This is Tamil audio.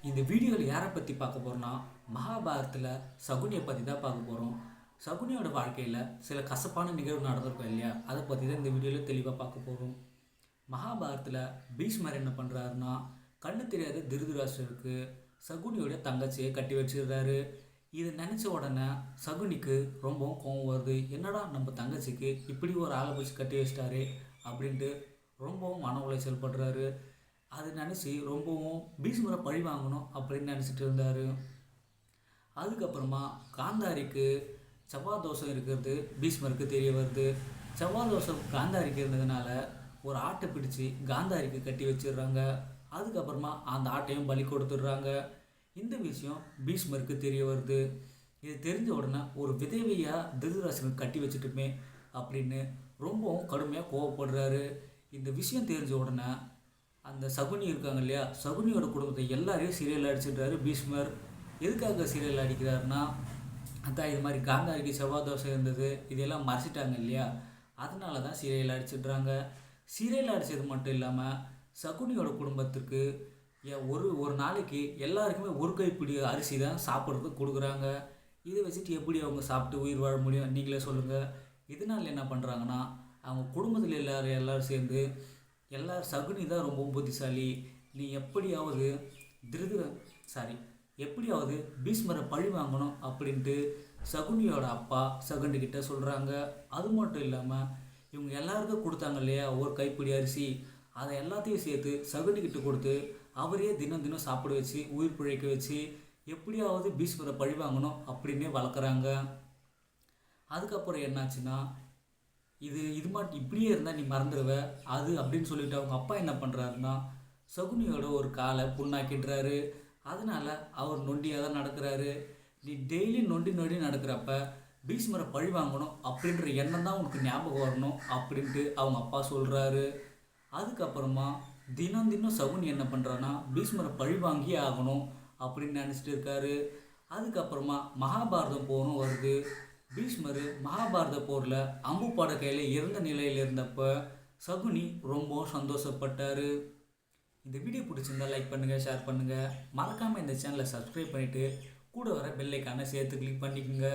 இந்த வீடியோவில் யாரை பற்றி பார்க்க போகிறோன்னா மகாபாரத்தில் சகுனியை பற்றி தான் பார்க்க போகிறோம். சகுனியோட வாழ்க்கையில் சில கசப்பான நிகழ்வு நடந்திருக்கும் இல்லையா, அதை பற்றி தான் இந்த வீடியோவில் தெளிவாக பார்க்க போகிறோம். மகாபாரத்தில் பீஷ்மர் என்ன பண்ணுறாருன்னா, கண்ணு தெரியாத திருதராஷ்டிரருக்கு சகுனியோட தங்கச்சியை கட்டி வச்சிடுறாரு. இது நினச்ச உடனே சகுனிக்கு ரொம்பவும் கோவம் வருது. என்னடா நம்ம தங்கச்சிக்கு இப்படி ஒரு ஆளை வச்சு கட்டி வச்சிட்டாரு அப்படின்ட்டு ரொம்பவும் மன உளைச்சல் படுறாரு. அது நினச்சி ரொம்பவும் பீஷ்மரை பழி வாங்கணும் அப்படின்னு நினச்சிட்டு இருந்தார். அதுக்கப்புறமா காந்தாரிக்கு செவ்வாய் தோஷம் இருக்கிறது பீஷ்மருக்கு தெரிய வருது. செவ்வாய் தோஷம் காந்தாரிக்கு இருந்ததுனால ஒரு ஆட்டை பிடிச்சி காந்தாரிக்கு கட்டி வச்சிடுறாங்க. அதுக்கப்புறமா அந்த ஆட்டையும் பலி கொடுத்துட்றாங்க. இந்த விஷயம் பீஷ்மருக்கு தெரிய வருது. இது தெரிஞ்ச உடனே ஒரு விதவையாக திருதராஷ்டிரனுக்கு கட்டி வச்சுட்டுமே அப்படின்னு ரொம்பவும் கடுமையாக கோவப்படுறாரு. இந்த விஷயம் தெரிஞ்ச உடனே அந்த சகுனி இருக்காங்க இல்லையா, சகுனியோட குடும்பத்தை எல்லாரையும் சீரியல் அடிச்சிடுறாரு பீஷ்மர். எதுக்காக சீரியல் அடிக்கிறாருன்னா, அதான் இது மாதிரி காந்தாரிக்கு செவ்வாய் தோசை இருந்தது, இதெல்லாம் மறைச்சிட்டாங்க இல்லையா, அதனால தான் சீரியல் அடிச்சிடுறாங்க. சீரியல் அடித்தது மட்டும் இல்லாமல் சகுனியோட குடும்பத்திற்கு ஒரு நாளைக்கு எல்லாருக்குமே ஒரு கைப்பிடி அரிசி தான் சாப்பிட்றதுக்கு கொடுக்குறாங்க. இதை வச்சுட்டு எப்படி அவங்க சாப்பிட்டு உயிர் வாழ முடியும், நீங்களே சொல்லுங்கள். இதனால் என்ன பண்ணுறாங்கன்னா, அவங்க குடும்பத்தில் எல்லோரும் சேர்ந்து சகுனி தான் ரொம்ப புத்திசாலி, நீ எப்படியாவது பீஷ்மரை பழி வாங்கணும் அப்படின்ட்டு சகுனியோட அப்பா சகுனிக்கிட்ட சொல்கிறாங்க. அது மட்டும் இல்லாமல் இவங்க எல்லாருக்கும் கொடுத்தாங்க இல்லையா ஒரு கைப்பிடி அரிசி, அதை எல்லாத்தையும் சேர்த்து சகுனிக்கிட்ட கொடுத்து அவரே தினம் தினம் சாப்பிட வச்சு உயிர் பிழைக்க வச்சு எப்படியாவது பீஷ்மரை பழி வாங்கணும் அப்படின்னே வளர்க்குறாங்க. அதுக்கப்புறம் என்னாச்சுன்னா, இது மட்டும் இப்படியே இருந்தால் நீ மறந்துடுவ அது அப்படின்னு சொல்லிட்டு அவங்க அப்பா என்ன பண்ணுறாருன்னா, சகுனியோட ஒரு காலை புண்ணாக்கிடுறாரு. அதனால் அவர் நொண்டியாக தான் நடக்கிறாரு. நீ டெய்லி நொண்டி நொண்டி நடக்கிறப்ப பீஷ்மரை பழி வாங்கணும் அப்படின்ற எண்ணம் தான் உனக்கு ஞாபகம் வரணும் அப்படின்ட்டு அவங்க அப்பா சொல்கிறாரு. அதுக்கப்புறமா தினம் தினம் சகுனி என்ன பண்ணுறான்னா, பீஷ்மரை பழி வாங்கியே ஆகணும் அப்படின்னு நினச்சிட்டு இருக்காரு. அதுக்கப்புறமா மகாபாரதம் போகணும் வருது. பீஷ்மர் மகாபாரத போரில் அம்பு பட கையில் இறந்த நிலையில் இருந்தப்போ சகுனி ரொம்ப சந்தோஷப்பட்டார். இந்த வீடியோ பிடிச்சிருந்தால் லைக் பண்ணுங்கள், ஷேர் பண்ணுங்கள். மறக்காமல் இந்த சேனலை சப்ஸ்கிரைப் பண்ணிவிட்டு கூட வர பெல் ஐக்கானை சேர்த்து கிளிக் பண்ணிக்கோங்க.